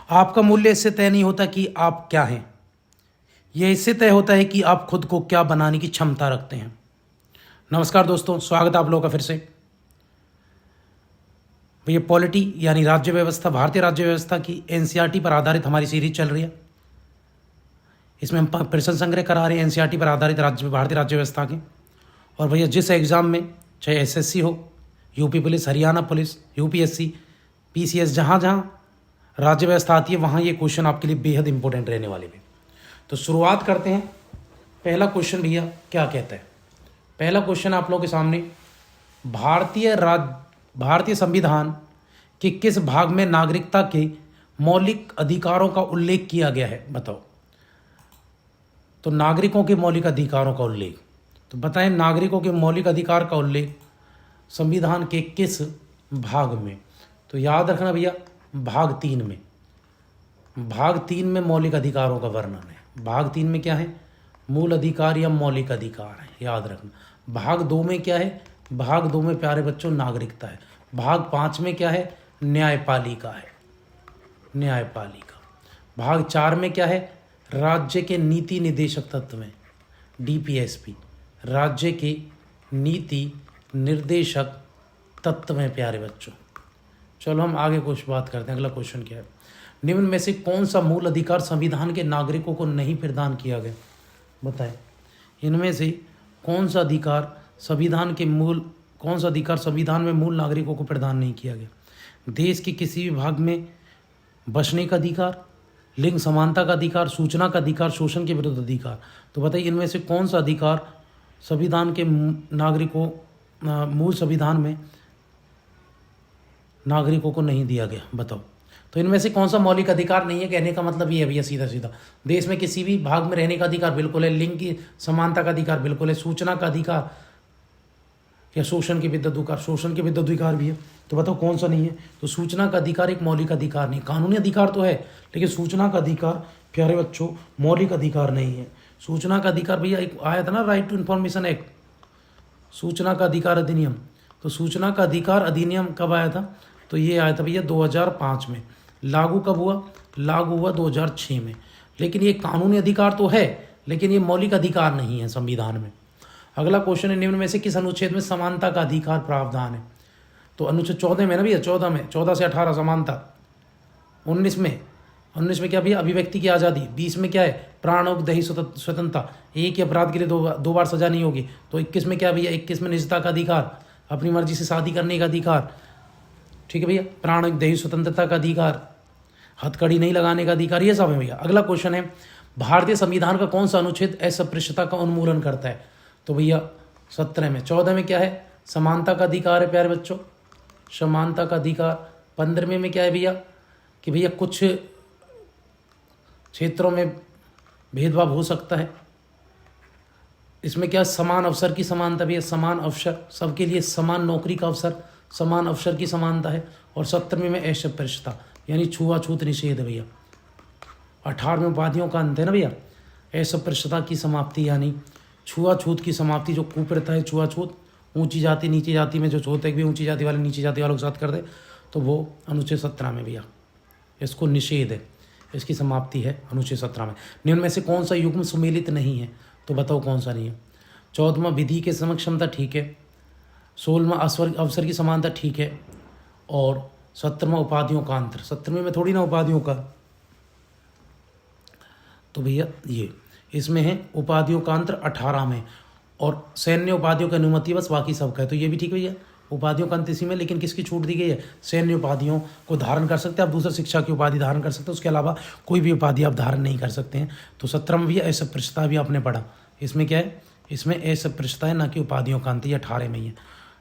आपका मूल्य इससे तय नहीं होता कि आप क्या हैं, यह इससे तय होता है कि आप खुद को क्या बनाने की क्षमता रखते हैं। नमस्कार दोस्तों, स्वागत है आप लोगों का फिर से। भैया पॉलिटी यानी राज्य व्यवस्था, भारतीय राज्य व्यवस्था की एनसीईआरटी पर आधारित हमारी सीरीज चल रही है। इसमें हम प्रश्न संग्रह करा रहे हैं एनसीईआरटी पर आधारित भारतीय राज्य व्यवस्था के। और भैया जिस एग्ज़ाम में, चाहे एसएससी हो, UP police, Haryana police, UPSC, PCS, जहाँ जहाँ राज्य व्यवस्था आती है वहाँ ये क्वेश्चन आपके लिए बेहद इंपॉर्टेंट रहने वाले हैं। तो शुरुआत करते हैं। पहला क्वेश्चन भैया क्या कहता है? पहला क्वेश्चन आप लोगों के सामने, भारतीय संविधान के किस भाग में नागरिकता के मौलिक अधिकारों का उल्लेख किया गया है? बताओ। तो नागरिकों के मौलिक अधिकारों का उल्लेख, तो बताएं नागरिकों के मौलिक अधिकार का उल्लेख संविधान के किस भाग में? तो याद रखना भैया, भाग 3 में। भाग 3 में मौलिक अधिकारों का वर्णन है। भाग 3 में क्या है? मूल अधिकार या मौलिक अधिकार है, याद रखना। भाग 2 में क्या है? भाग 2 में प्यारे बच्चों नागरिकता है। भाग 5 में क्या है? न्यायपालिका है, न्यायपालिका। भाग 4 में क्या है? राज्य के नीति निदेशक तत्व में, डीपीएसपी, राज्य के नीति निर्देशक तत्व में प्यारे बच्चों। चलो हम आगे कुछ बात करते हैं। अगला क्वेश्चन क्या है? निम्न में से कौन सा मूल अधिकार संविधान के नागरिकों को नहीं प्रदान किया गया? बताएं, इनमें से कौन सा अधिकार संविधान में मूल नागरिकों को प्रदान नहीं किया गया? देश के किसी भी भाग में बसने का अधिकार, लिंग समानता का अधिकार, सूचना का अधिकार, शोषण के विरुद्ध अधिकार। तो बताइए इनमें से कौन सा अधिकार संविधान के नागरिकों, मूल संविधान में नागरिकों को नहीं दिया गया? बताओ। तो इनमें से कौन सा मौलिक अधिकार नहीं है? कहने का मतलब ये है भैया सीधा सीधा, देश में किसी भी भाग में रहने का अधिकार बिल्कुल है, लिंग की समानता का अधिकार बिल्कुल है, सूचना का अधिकार या शोषण के विरुद्ध अधिकार, शोषण के विरुद्ध अधिकार भी है। तो बताओ कौन सा नहीं है? तो सूचना का अधिकार एक मौलिक अधिकार नहीं, कानूनी अधिकार तो है, लेकिन सूचना का अधिकार प्यारे बच्चों मौलिक अधिकार नहीं है। सूचना का अधिकार भैया एक आया था ना, राइट टू इन्फॉर्मेशन एक्ट, सूचना का अधिकार अधिनियम। तो सूचना का अधिकार अधिनियम कब आया था? तो ये आया था भैया 2005 में। लागू कब हुआ? लागू हुआ 2006 में। लेकिन ये कानूनी अधिकार तो है, लेकिन ये मौलिक अधिकार नहीं है संविधान में। अगला क्वेश्चन है, निम्न में से किस अनुच्छेद में समानता का अधिकार प्रावधान है? तो अनुच्छेद 14 में ना भैया, 14 में, 14 से 18 समानता। 19 में क्या भैया? अभिव्यक्ति की आज़ादी। 20 में क्या है? प्राण और दही स्वतंत्रता, एक ही अपराध के लिए दो बार सजा नहीं होगी। तो 21 में क्या भैया? 21 में निजता का अधिकार, अपनी मर्जी से शादी करने का अधिकार, ठीक है भैया, प्राण और दही स्वतंत्रता का अधिकार, हथकड़ी नहीं लगाने का अधिकार, ये सब है भैया। अगला क्वेश्चन है, भारतीय संविधान का कौन सा अनुच्छेद अस्पृश्यता का उन्मूलन करता है? तो भैया 17 में। 14 में क्या है? समानता का अधिकार है प्यारे बच्चों, समानता का अधिकार। 15 में क्या है भैया? कि भैया कुछ क्षेत्रों में भेदभाव हो सकता है। इसमें क्या? समान अवसर की समानता भैया, समान अवसर, सबके लिए समान नौकरी का अवसर, समान अवसर की समानता है। और 17 में अस्पृश्यता यानी छुआछूत निषेध है भैया। 18वें उपाधियों का अंत है ना भैया, अस्पृश्यता की समाप्ति यानी छुआछूत की समाप्ति। जो कुप्रथा है छुआछूत, ऊंची जाति नीची जाति में जो छूत है भी ऊंची जाति वाले नीची जाति वालों के साथ कर दे, तो वो अनुच्छेद 17 में भैया इसको निषेध है, इसकी समाप्ति है अनुच्छेद 17 में। निम्न में से कौन सा युग्म सुमेलित नहीं है? तो बताओ कौन सा नहीं है? 14वां विधि के समक्षमता ठीक है, 16वां अवसर की समानता ठीक है, और 17वां उपाधियों का अंतर। 17वें में थोड़ी ना उपाधियों का, तो भैया ये इसमें है उपाधियों का अंतर 18 में, और सैन्य उपाधियों की अनुमति बस, बाकी सबका है। तो ये भी ठीक भैया, उपाधियों का अंत इसी में, लेकिन किसकी छूट दी गई है? सैन्य उपाधियों को धारण कर सकते हैं आप, दूसरा शिक्षा की उपाधि धारण कर सकते हैं, उसके अलावा कोई भी उपाधि आप धारण नहीं कर सकते हैं। तो 17 में भी अस्पृश्यता भी आपने पढ़ा, इसमें क्या है? इसमें अस्पृश्यता है, ना कि उपाधियों का अंत। ये 18 में ही है,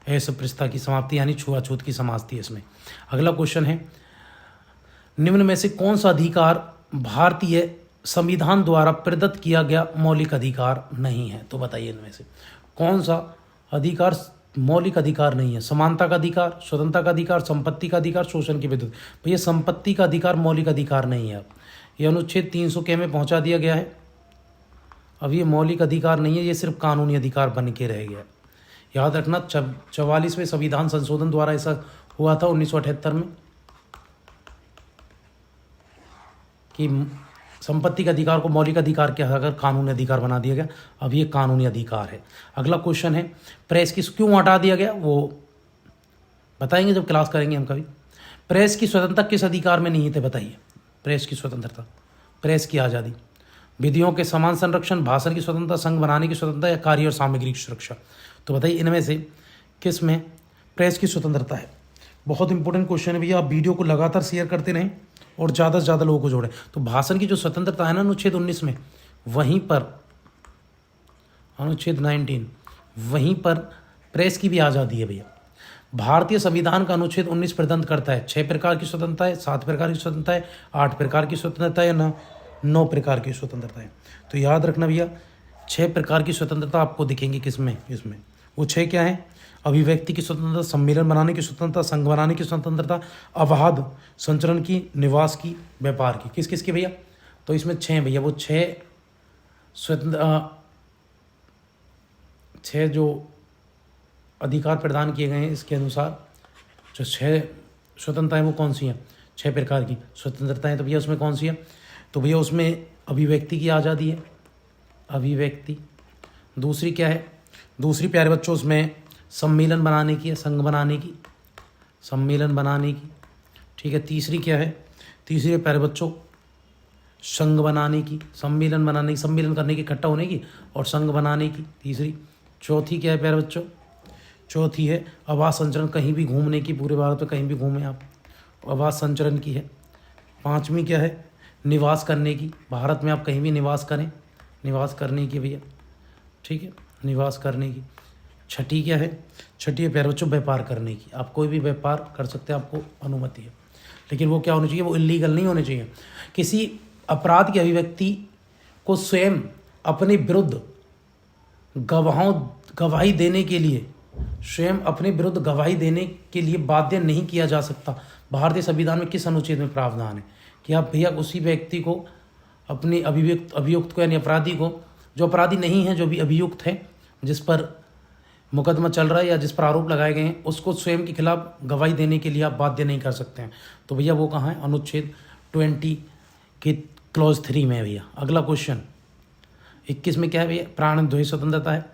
अस्पृश्यता की समाप्ति यानी छुआछूत की समाप्ति है इसमें। अगला क्वेश्चन है, निम्न में से कौन सा अधिकार भारतीय संविधान द्वारा प्रदत्त किया गया मौलिक अधिकार नहीं है? तो बताइए इनमें से कौन सा अधिकार मौलिक अधिकार नहीं है? समानता का अधिकार, स्वतंत्रता का अधिकार, संपत्ति का अधिकार, शोषण के विरुद्ध। भैया संपत्ति का अधिकार मौलिक अधिकार नहीं है। ये अनुच्छेद 300 के में पहुंचा दिया गया है। अब ये मौलिक अधिकार नहीं है, ये सिर्फ कानूनी अधिकार बन के रह गया। याद रखना 44वें संविधान संशोधन द्वारा ऐसा हुआ था 1978 में। कि संपत्ति के अधिकार को मौलिक अधिकार के अगर कानूनी अधिकार बना दिया गया, अब ये कानूनी अधिकार है। अगला क्वेश्चन है प्रेस की क्यों हटा दिया गया, वो बताएंगे जब क्लास करेंगे हम कभी। प्रेस की स्वतंत्रता किस अधिकार में नहीं थे, बताइए। प्रेस की स्वतंत्रता, प्रेस की आज़ादी, विधियों के समान संरक्षण, भाषण की स्वतंत्रता, संघ बनाने की स्वतंत्रता या कार्य और सामग्री की सुरक्षा। तो बताइए इनमें से किस में प्रेस की स्वतंत्रता है। बहुत इंपॉर्टेंट क्वेश्चन है भैया, आप वीडियो को लगातार शेयर करते रहें और ज़्यादा से ज़्यादा लोगों को जोड़ें। तो भाषण की जो स्वतंत्रता है ना अनुच्छेद 19 में, वहीं पर अनुच्छेद 19 वहीं पर प्रेस की भी आज़ादी है भैया। भारतीय संविधान का अनुच्छेद 19 प्रदान करता है 6 प्रकार की स्वतंत्रता है, 7 प्रकार की स्वतंत्रता है, 8 प्रकार की स्वतंत्रता है, या 9 प्रकार की स्वतंत्रता है। तो याद रखना भैया 6 प्रकार की स्वतंत्रता आपको दिखेंगी किसमें, इसमें। वो 6 क्या है? अभिव्यक्ति की स्वतंत्रता, सम्मेलन बनाने की स्वतंत्रता, संघ बनाने की स्वतंत्रता, अबाध संचरण की, निवास की, व्यापार की। किस किस की भैया? तो इसमें 6 भैया, वो 6 जो अधिकार प्रदान किए गए हैं इसके अनुसार जो 6 स्वतंत्रताएं वो कौन सी हैं? 6 प्रकार की स्वतंत्रताएं। तो भैया उसमें कौन सी है? तो भैया उसमें अभिव्यक्ति की आज़ादी है, अभिव्यक्ति। दूसरी क्या है? दूसरी प्यारे बच्चों उसमें सम्मेलन बनाने की है, संघ बनाने की, सम्मेलन बनाने की, ठीक है। तीसरी क्या है? तीसरी प्यारे बच्चों संघ बनाने की, सम्मेलन बनाने की, सम्मेलन करने की, इकट्ठा होने की, और संघ बनाने की, तीसरी। चौथी क्या है प्यारे बच्चों? चौथी है आवास संचरण, कहीं भी घूमने की, पूरे भारत में कहीं भी घूमें आप, आवास संचरण की है। पांचवी क्या है? निवास करने की, भारत में आप कहीं भी निवास करें, निवास करने की भैया, ठीक है, निवास करने की। छठी क्या है? छठी है प्यारे बच्चों व्यापार करने की, आप कोई भी व्यापार कर सकते हैं, आपको अनुमति है, लेकिन वो क्या होनी चाहिए? वो इलीगल नहीं होने चाहिए। किसी अपराध की अभिव्यक्ति को स्वयं अपने विरुद्ध गवाही देने के लिए, स्वयं अपने विरुद्ध गवाही देने के लिए बाध्य नहीं किया जा सकता। भारतीय संविधान में किस अनुच्छेद में प्रावधान है कि आप भैया उसी व्यक्ति को, अपने अभियुक्त को, यानी अपराधी को, जो अपराधी नहीं है, जो भी अभियुक्त है, जिस पर मुकदमा चल रहा है या जिस पर आरोप लगाए गए हैं, उसको स्वयं के खिलाफ गवाही देने के लिए आप बाध्य नहीं कर सकते हैं। तो भैया वो कहाँ है? अनुच्छेद 20 के क्लॉज 3 में है भैया। अगला क्वेश्चन 21 में क्या है भैया? प्राणद्वेय स्वतंत्रता है।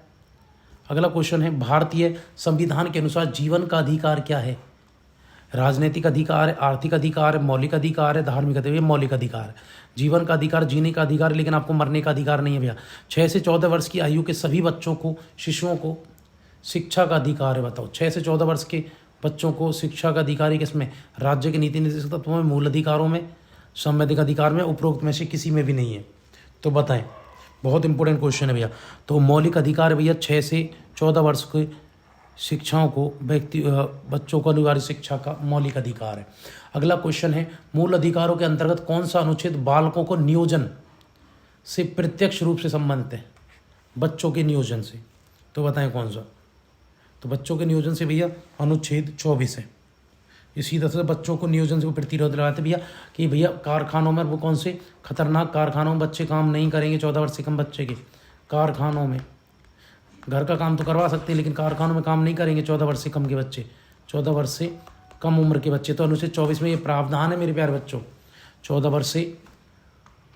अगला क्वेश्चन है भारतीय संविधान के अनुसार जीवन का अधिकार क्या है? राजनीतिक अधिकार है, आर्थिक अधिकार है, मौलिक अधिकार है, धार्मिक अधिकार है, मौलिक अधिकार है। जीवन का अधिकार जीने का अधिकार है, लेकिन आपको मरने का अधिकार नहीं है भैया। 6 से 14 वर्ष की आयु के सभी बच्चों को, शिशुओं को शिक्षा का अधिकार है। बताओ 6 से 14 वर्ष के बच्चों को शिक्षा का अधिकार है किसमें? राज्य के नीति निर्देशक तत्वों में, मूल अधिकारों में, संवैधानिक अधिकार में, उपरोक्त में से किसी में भी नहीं है। तो बताएं, बहुत इंपॉर्टेंट क्वेश्चन है भैया। तो मौलिक अधिकार है भैया 6 से 14 वर्ष के शिक्षाओं को, बच्चों को अनिवार्य शिक्षा का मौलिक अधिकार है। अगला क्वेश्चन है मूल अधिकारों के अंतर्गत कौन सा अनुच्छेद बालकों को नियोजन से प्रत्यक्ष रूप से संबंधित है? बच्चों के नियोजन से। तो बताएं कौन सा? तो बच्चों के नियोजन से भैया अनुच्छेद 24 है। इसी तरह से बच्चों को नियोजन से प्रतिरोध लगाते भैया कि भैया कारखानों में, वो कौन से खतरनाक कारखानों में बच्चे काम नहीं करेंगे 14 वर्ष से कम बच्चे के। कारखानों में घर का काम तो करवा सकते हैं, लेकिन कारखानों में काम नहीं करेंगे 14 वर्ष से कम के बच्चे, 14 वर्ष से कम उम्र के बच्चे। तो अनुच्छेद 24 में ये प्रावधान है मेरे प्यारे बच्चों, 14 वर्ष से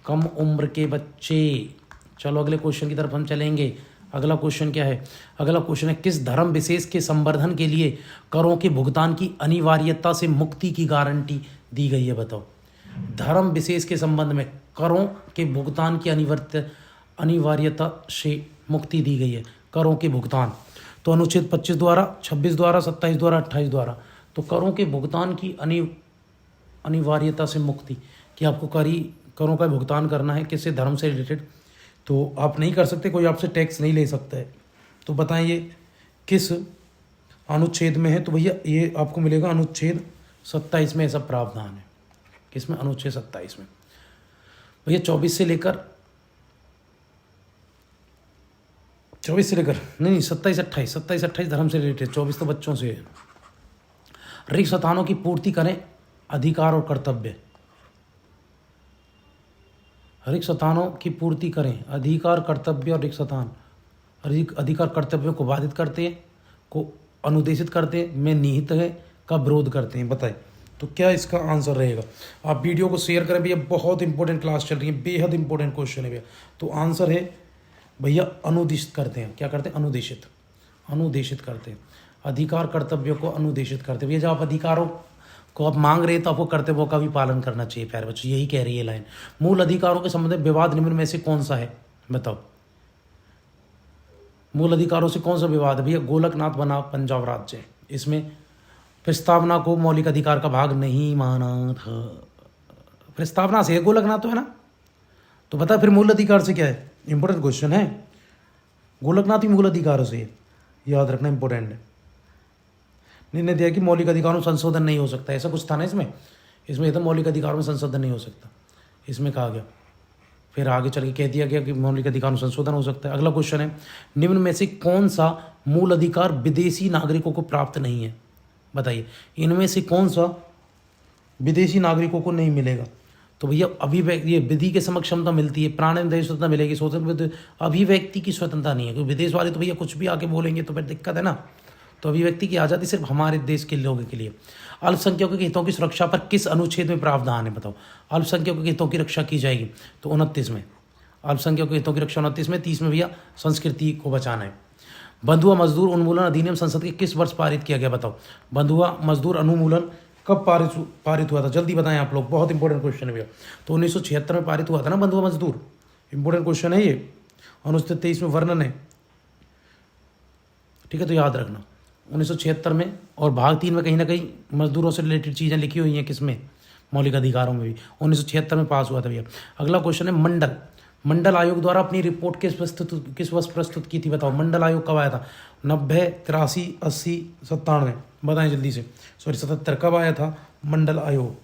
कम उम्र के बच्चे। चलो अगले क्वेश्चन की तरफ हम चलेंगे। अगला क्वेश्चन क्या है? अगला क्वेश्चन है किस धर्म विशेष के संवर्धन के लिए करों के भुगतान की अनिवार्यता से मुक्ति की गारंटी दी गई है? बताओ। धर्म विशेष के संबंध में करों के भुगतान की अनिवार्यता से मुक्ति दी गई है, करों के भुगतान। तो अनुच्छेद 25 द्वारा, 26 द्वारा, 27 द्वारा, 28 द्वारा। तो करों के भुगतान की अनिवार्यता से मुक्ति कि आपको करों का भुगतान करना है, किससे? धर्म से रिलेटेड। तो आप नहीं कर सकते, कोई आपसे टैक्स नहीं ले सकता है। तो बताएं ये किस अनुच्छेद में है? तो भैया ये आपको मिलेगा अनुच्छेद 27 में ऐसा प्रावधान है। किसमें? अनुच्छेद 27 में भैया। 24 से लेकर 27, 28 धर्म से रिलेटेड, 24 तो बच्चों से है। रिक्त स्थानों की पूर्ति करें अधिकार और कर्तव्य। रिक्त स्थानों की पूर्ति करें, अधिकार, कर्तव्य और रिक्त स्थान। अधिकार कर्तव्यों को बाधित करते हैं, को अनुदेशित करते हैं, में निहित है, का विरोध करते हैं। बताएं तो क्या इसका आंसर रहेगा? आप वीडियो को शेयर करें भैया, बहुत इंपॉर्टेंट क्लास चल रही है, बेहद इंपॉर्टेंट क्वेश्चन है भैया। तो आंसर है भैया अनुदेशित करते हैं। क्या करते हैं? अनुदेशित, अनुदेशित करते हैं। अधिकार कर्तव्यों को अनुदेशित करते हैं भैया। जब आप अधिकारों को आप मांग रहे हैं तो आपको कर्तव्यों का भी पालन करना चाहिए प्यारे बच्चों, यही कह रही है लाइन। मूल अधिकारों के संबंध में विवाद निम्न में से कौन सा है? बताओ, मूल अधिकारों से कौन सा विवाद है भैया? गोलकनाथ बना पंजाब राज्य, इसमें प्रस्तावना को मौलिक अधिकार का भाग नहीं माना था। प्रस्तावना से गोलकनाथ तो है ना, तो बता फिर मूल अधिकार से क्या है? इंपॉर्टेंट क्वेश्चन है। गोलकनाथ ही मूल अधिकारों से है, याद रखना, इंपॉर्टेंट है। निर्णय दिया कि मौलिक अधिकारों में संशोधन नहीं हो सकता, ऐसा कुछ था ना इसमें। इसमें तो मौलिक अधिकारों में संशोधन नहीं हो सकता, इसमें कहा गया। फिर आगे चल के कह दिया गया कि मौलिक अधिकारों में संशोधन हो सकता है। अगला क्वेश्चन है, निम्न में से कौन सा मूल अधिकार विदेशी नागरिकों को प्राप्त नहीं है? बताइए, इनमें से कौन सा विदेशी नागरिकों को नहीं मिलेगा? तो भैया अभिव्यक्ति, ये विधि के समक्ष क्षमता मिलती है, प्राणेन्द्रिय स्वतंत्रता मिलेगी, स्वतंत्र अभिव्यक्ति की स्वतंत्रता नहीं है। क्योंकि विदेश वाले तो भैया कुछ भी आके बोलेंगे तो फिर दिक्कत है ना। तो अभिव्यक्ति की आज़ादी सिर्फ हमारे देश के लोगों के लिए। अल्पसंख्यकों के हितों की सुरक्षा पर किस अनुच्छेद में प्रावधान है? बताओ, अल्पसंख्यकों के हितों की रक्षा की जाएगी तो 29 में। अल्पसंख्यकों के हितों की रक्षा 29 में। 30 में भैया संस्कृति को बचाना है। बंधुआ मजदूर उन्मूलन अधिनियम संसद के किस वर्ष पारित किया गया? बताओ, बंधुआ मजदूर उन्मूलन कब पारित हुआ था? जल्दी बताएं आप लोग, बहुत इंपॉर्टेंट क्वेश्चन है भैया। तो 1976 में पारित हुआ था ना बंधुआ मजदूर, इंपॉर्टेंट क्वेश्चन है ये। अनुच्छेद 23 में वर्णन है, ठीक है, तो याद रखना 1976 में। और भाग 3 में कहीं ना कहीं मजदूरों से रिलेटेड चीज़ें लिखी हुई हैं, किसमें? मौलिक अधिकारों में भी 1976 में पास हुआ था भैया। अगला क्वेश्चन है, मंडल आयोग द्वारा अपनी रिपोर्ट किस वर्ष प्रस्तुत की थी? बताओ, मंडल आयोग कब आया था? 90, 83, 80, 97? बताएं जल्दी से। सॉरी 77 कब आया था मंडल आयोग?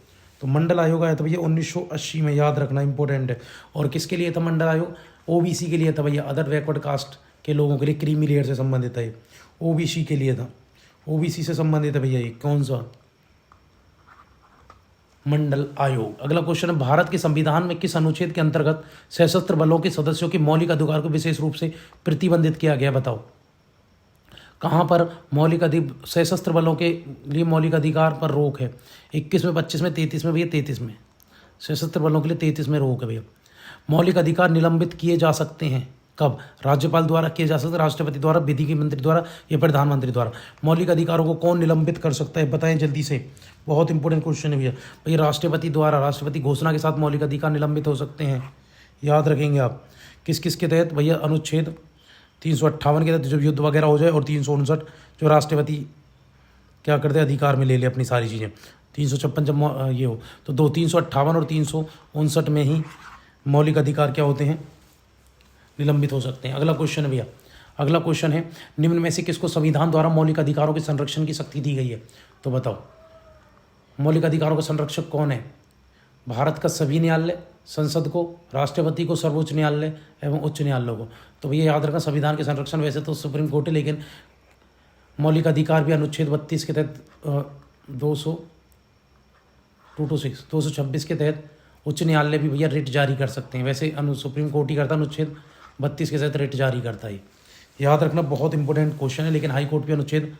तो मंडल आयोग आया था भैया 1980 में, याद रखना, इंपॉर्टेंट है। और किसके लिए था मंडल आयोग? ओबीसी के लिए था भैया, अदर बैकवर्ड कास्ट के लोगों के लिए, क्रीमी लेयर से संबंधित है, ओबीसी के लिए था, ओबीसी से संबंधित है भैया ये। कौन सा? मंडल आयोग। अगला क्वेश्चन है, भारत के संविधान में किस अनुच्छेद के अंतर्गत सशस्त्र बलों के सदस्यों के मौलिक अधिकार को विशेष रूप से प्रतिबंधित किया गया? बताओ, कहाँ पर सशस्त्र बलों के लिए मौलिक अधिकार पर रोक है? 21 में, 25 में, 33 में भैया? 33 में। सशस्त्र बलों के लिए 33 में रोक है भैया। मौलिक अधिकार निलंबित किए जा सकते हैं कब? राज्यपाल द्वारा किए जा सकते, राष्ट्रपति द्वारा, विधि के मंत्री द्वारा या प्रधानमंत्री द्वारा। मौलिक अधिकारों को कौन निलंबित कर सकता है? बताएं जल्दी से, बहुत इंपॉर्टेंट क्वेश्चन है भैया। भैया राष्ट्रपति द्वारा, राष्ट्रपति घोषणा के साथ मौलिक अधिकार निलंबित हो सकते हैं, याद रखेंगे आप। किस किस के तहत भैया? अनुच्छेद 358 के तहत, जब युद्ध वगैरह हो जाए, और 359 जो राष्ट्रपति क्या करते हैं, अधिकार में ले ले अपनी सारी चीज़ें। 356 जब ये हो तो 358 और 359 में ही मौलिक अधिकार क्या होते हैं? निलंबित हो सकते हैं। अगला क्वेश्चन है भैया, अगला क्वेश्चन है, निम्न में से किसको संविधान द्वारा मौलिक अधिकारों के संरक्षण की शक्ति दी गई है? तो बताओ, मौलिक अधिकारों का संरक्षक कौन है? भारत का सभी न्यायालय, संसद को, राष्ट्रपति को, सर्वोच्च न्यायालय एवं उच्च न्यायालयों को। तो भैया याद रखना, संविधान के संरक्षण वैसे तो सुप्रीम कोर्ट है, लेकिन मौलिक अधिकार भी अनुच्छेद 32 के तहत 226 के तहत उच्च न्यायालय भी भैया रिट जारी कर सकते हैं। वैसे सुप्रीम कोर्ट ही करता, अनुच्छेद 32 के तहत रिट जारी करता है। याद रखना, बहुत इंपॉर्टेंट क्वेश्चन है। लेकिन हाई कोर्ट भी अनुच्छेद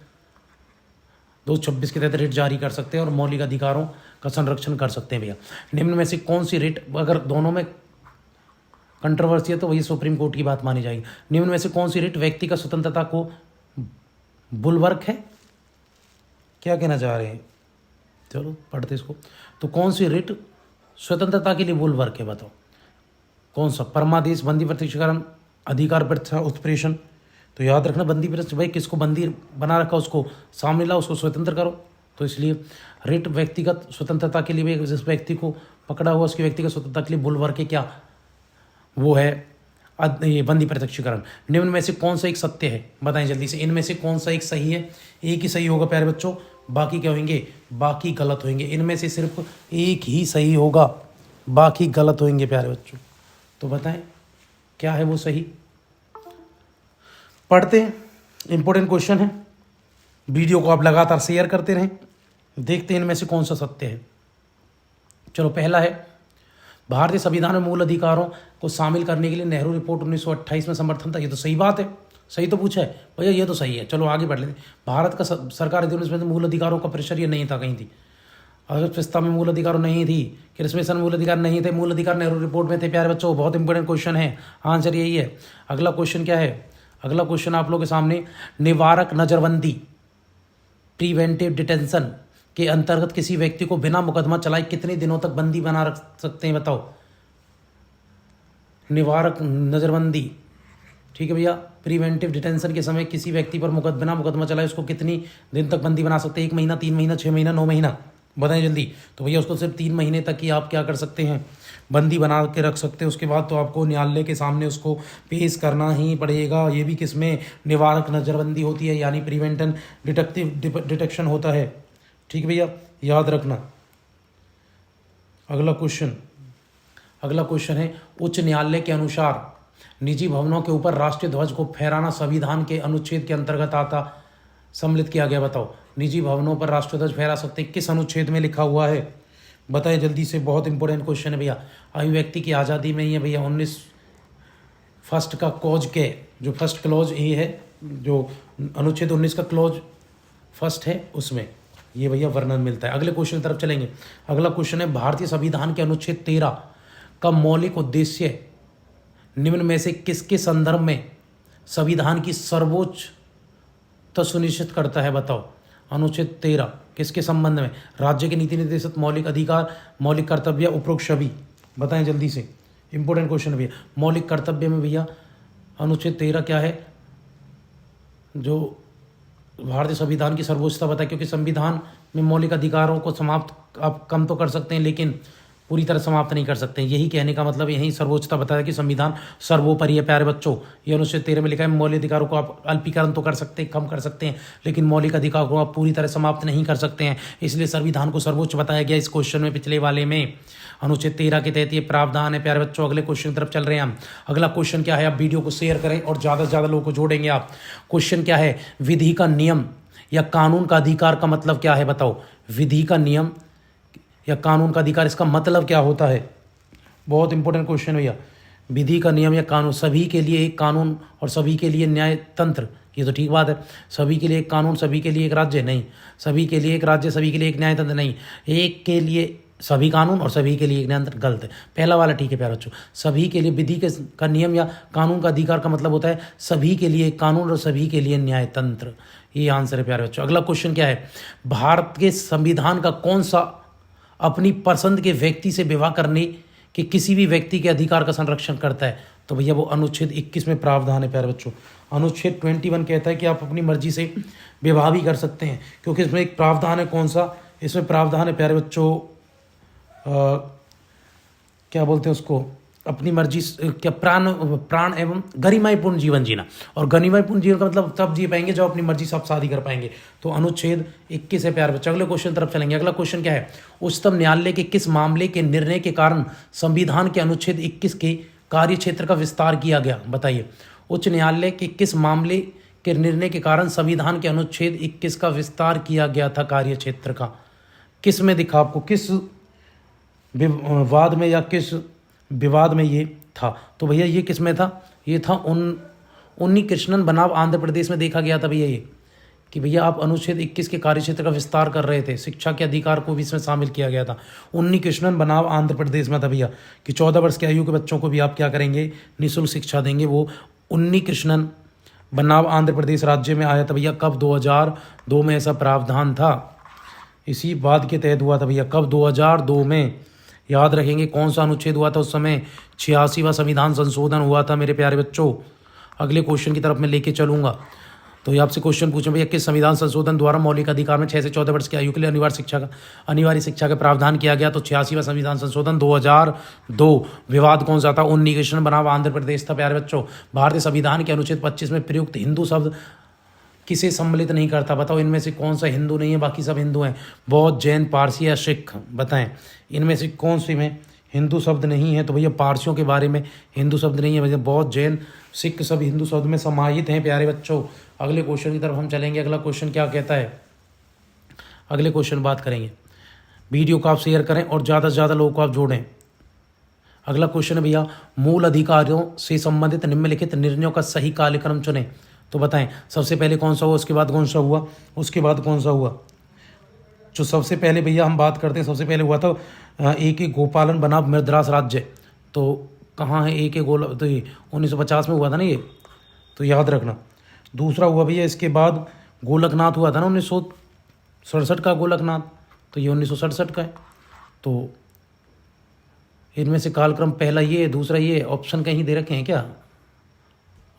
226 के तहत रिट जारी कर सकते हैं और मौलिक अधिकारों का संरक्षण कर सकते हैं भैया। निम्न में से कौन सी रिट, अगर दोनों में कंट्रोवर्सी है तो वही सुप्रीम कोर्ट की बात मानी जाएगी। निम्न में से कौन सी रिट व्यक्ति का स्वतंत्रता को बुलवर्क है? क्या कहना चाह रहे हैं? चलो पढ़ते इसको। तो कौन सी रिट स्वतंत्रता के लिए बुलवर्क है? बताओ कौन सा? परमादेश, बंदी प्रत्यक्षीकरण, अधिकार प्रथा उत्प्रेषण। तो याद रखना, बंदी प्रत्यक्ष, भाई किसको बंदी बना रखा उसको सामने लाओ, उसको स्वतंत्र करो। तो इसलिए रिट व्यक्तिगत स्वतंत्रता के लिए, जिस व्यक्ति को पकड़ा हुआ उसकी व्यक्तिगत स्वतंत्रता के लिए बुलवर्क है, क्या वो है? ये बंदी प्रत्यक्षीकरण। निम्न में से कौन सा एक सत्य है? बताएं जल्दी से, इनमें से कौन सा एक सही है? एक ही सही होगा प्यारे बच्चों, बाकी क्या होंगे? बाकी गलत होंगे। इनमें से सिर्फ एक ही सही होगा, बाकी गलत होंगे प्यारे बच्चों। तो बताएं क्या है वो सही? पढ़ते हैं, इंपॉर्टेंट क्वेश्चन है। वीडियो को आप लगातार शेयर करते रहें, देखते हैं इनमें से कौन सा सत्य है। चलो, पहला है, भारतीय संविधान में मूल अधिकारों को शामिल करने के लिए नेहरू रिपोर्ट 1928 में समर्थन था। ये तो सही बात है, सही तो पूछा है भैया, ये तो सही है। चलो आगे बढ़ लेते हैं। भारत का सरकार अधिनियम में मूल अधिकारों का परिसर ये नहीं था, कहीं थी। अगर प्रस्ताव में मूल अधिकार नहीं थी, क्रिसमस में मूल अधिकार नहीं थे, मूल अधिकार नेहरू रिपोर्ट में थे प्यारे बच्चों। बहुत इंपॉर्टेंट क्वेश्चन है, आंसर यही है। अगला क्वेश्चन क्या है, अगला क्वेश्चन आप लोगों के सामने, निवारक नजरबंदी प्रिवेंटिव डिटेंशन के अंतर्गत किसी व्यक्ति को बिना मुकदमा चलाए कितने दिनों तक बंदी बना रख सकते हैं, बताओ। निवारक नजरबंदी, ठीक है भैया, प्रिवेंटिव डिटेंशन के समय किसी व्यक्ति पर बिना मुकदमा चलाए उसको कितनी दिन तक बंदी बना सकते हैं? 1 महीना, 3 महीना, 6 महीना, 9 महीना, बताएं जल्दी। तो भैया उसको सिर्फ 3 महीने तक ही आप क्या कर सकते हैं, बंदी बना के रख सकते हैं। उसके बाद तो आपको न्यायालय के सामने उसको पेश करना ही पड़ेगा। ये भी किसमें, निवारक नजरबंदी होती है, यानी प्रिवेंटन डिटेक्शन होता है, ठीक भैया, याद रखना। अगला क्वेश्चन है, उच्च न्यायालय के अनुसार निजी भवनों के ऊपर राष्ट्रीय ध्वज को फहराना संविधान के अनुच्छेद के अंतर्गत आता, सम्मिलित किया गया, बताओ। निजी भवनों पर राष्ट्रीय ध्वज फहरा सकते किस अनुच्छेद में लिखा हुआ है, बताएं जल्दी से। बहुत इंपॉर्टेंट क्वेश्चन है भैया। अभिव्यक्ति की आज़ादी में ही है भैया 19 फर्स्ट का क्लॉज के, जो फर्स्ट क्लॉज ये है, जो अनुच्छेद 19 का क्लॉज फर्स्ट है, उसमें ये भैया वर्णन मिलता है। अगले क्वेश्चन की तरफ चलेंगे। अगला क्वेश्चन है, भारतीय संविधान के अनुच्छेद 13 का मौलिक उद्देश्य निम्न में से किसके संदर्भ में संविधान की सर्वोच्चता सुनिश्चित करता है, बताओ। अनुच्छेद 13 किसके संबंध में? राज्य के नीति निर्देशित मौलिक अधिकार, मौलिक कर्तव्य, उपरोक्त सभी, बताएं जल्दी से। इंपॉर्टेंट क्वेश्चन भैया। मौलिक कर्तव्य में भैया अनुच्छेद 13 क्या है, जो भारतीय संविधान की सर्वोच्चता बताए, क्योंकि संविधान में मौलिक अधिकारों को समाप्त आप कम तो कर सकते हैं लेकिन पूरी तरह समाप्त नहीं कर सकते हैं। यही कहने का मतलब, यही सर्वोच्चता बताया कि संविधान सर्वोपरि है प्यारे बच्चों। ये अनुच्छेद 13 में लिखा है, मौलिक अधिकारों को आप अल्पीकरण तो कर सकते हैं, कम कर सकते हैं, लेकिन मौलिक अधिकारों को आप पूरी तरह समाप्त नहीं कर सकते हैं। इसलिए संविधान को सर्वोच्च बताया गया इस क्वेश्चन में, पिछले वाले में। अनुच्छेद 13 के तहत ये प्रावधान है प्यारे बच्चों। अगले क्वेश्चन की तरफ चल रहे हैं हम। अगला क्वेश्चन क्या है, आप वीडियो को शेयर करें और ज़्यादा से ज़्यादा लोगों को जोड़ेंगे आप। क्वेश्चन क्या है, विधि का नियम या कानून का अधिकार का मतलब क्या है, बताओ। विधि का नियम या कानून का अधिकार, इसका मतलब क्या होता है? बहुत इंपॉर्टेंट क्वेश्चन भैया। विधि का नियम या कानून, सभी के लिए एक कानून और सभी के लिए न्याय तंत्र, ये तो ठीक बात है। सभी के लिए एक कानून, सभी के लिए एक राज्य, नहीं। सभी के लिए एक राज्य, सभी के लिए एक न्याय तंत्र, नहीं। एक के लिए सभी कानून और सभी के लिए एक न्याय तंत्र, गलत है। पहला वाला ठीक है प्यारे बच्चों। सभी के लिए विधि का नियम या कानून का अधिकार का मतलब होता है सभी के लिए एक कानून और सभी के लिए न्याय तंत्र, ये आंसर है प्यारे बच्चों। अगला क्वेश्चन क्या है, भारत के संविधान का कौन सा अपनी पसंद के व्यक्ति से विवाह करने के किसी भी व्यक्ति के अधिकार का संरक्षण करता है? तो भैया वो अनुच्छेद 21 में प्रावधान है प्यारे बच्चों। अनुच्छेद 21 कहता है कि आप अपनी मर्जी से विवाह भी कर सकते हैं, क्योंकि इसमें एक प्रावधान है, कौन सा? इसमें प्रावधान है प्यारे बच्चों, क्या बोलते हैं उसको, अपनी मर्जी क्या, प्राण एवं गरिमापूर्ण जीवन जीना। और गरिमापूर्ण जीवन का मतलब तब जी पाएंगे जब अपनी मर्जी से आप शादी कर पाएंगे। तो अनुच्छेद 21 है प्यारे बच्चे। अगले क्वेश्चन तरफ चलेंगे। अगला क्वेश्चन क्या है, उच्चतम न्यायालय के किस मामले के निर्णय के कारण संविधान के अनुच्छेद 21 के कार्य क्षेत्र का विस्तार किया गया, बताइए। उच्च न्यायालय के किस मामले के निर्णय के कारण संविधान के अनुच्छेद 21 का विस्तार किया गया था कार्य क्षेत्र का? किस में दिखा आपको, किस वाद में या किस विवाद में ये था? तो भैया ये किस में था? ये था उन्नी कृष्णन बनाम आंध्र प्रदेश में देखा गया था भैया ये, कि भैया आप अनुच्छेद 21 के कार्यक्षेत्र का विस्तार कर रहे थे, शिक्षा के अधिकार को भी इसमें शामिल किया गया था। उन्नी कृष्णन बनाम आंध्र प्रदेश में था भैया, कि 14 वर्ष की आयु के बच्चों को भी आप क्या करेंगे, निःशुल्क शिक्षा देंगे। वो उन्नी कृष्णन बनाम आंध्र प्रदेश राज्य में आया था भैया। कब? 2002 में ऐसा प्रावधान था, इसी बात के तहत हुआ था भैया। कब? 2002 में। याद रखेंगे कौन सा अनुच्छेद हुआ था उस समय? 86वां संविधान संशोधन हुआ था मेरे प्यारे बच्चों। अगले क्वेश्चन की तरफ मैं लेके चलूंगा। तो ये आपसे क्वेश्चन पूछें भैया, किस संविधान संशोधन द्वारा मौलिक अधिकार में 6 से 14 वर्ष की आयु के लिए अनिवार्य शिक्षा का प्रावधान किया गया? तो 86वां संविधान संशोधन 2002। विवाद कौन सा था? उन्नी कृष्णन बनाम आंध्र प्रदेश था प्यारे बच्चों। भारतीय संविधान के अनुच्छेद 25 में प्रयुक्त हिंदू शब्द किसे सम्मिलित नहीं करता? बताओ इनमें से कौन सा हिंदू नहीं है, बाकी सब हिंदू हैं? बौद्ध, जैन, पारसी या सिख, बताएं इनमें से कौन सी में हिंदू शब्द नहीं है? तो भैया पारसियों के बारे में हिंदू शब्द नहीं है भैया। बौद्ध, जैन, सिख सब हिंदू शब्द में समाहित हैं प्यारे बच्चों। अगले क्वेश्चन की तरफ हम चलेंगे। अगला क्वेश्चन क्या कहता है, अगले क्वेश्चन बात करेंगे। वीडियो को आप शेयर करें और ज़्यादा से ज़्यादा लोगों को आप जोड़ें। अगला क्वेश्चन है भैया, मूल अधिकारों से संबंधित निम्नलिखित निर्णयों का सही कालक्रम चुनें। तो बताएं सबसे पहले कौन सा हुआ, उसके बाद कौन सा हुआ, उसके बाद कौन सा हुआ? जो सबसे पहले भैया हम बात करते हैं, सबसे पहले हुआ था एक गोपालन बना मद्रास राज्य। तो कहाँ है एक गोल, तो ये 1950 में हुआ था ना ये, तो याद रखना। दूसरा हुआ भैया इसके बाद गोलकनाथ हुआ था ना 1967 का गोलकनाथ, तो ये 1967 का है। तो इनमें से कालक्रम पहला ये, दूसरा ये, ऑप्शन कहीं दे रखे हैं क्या?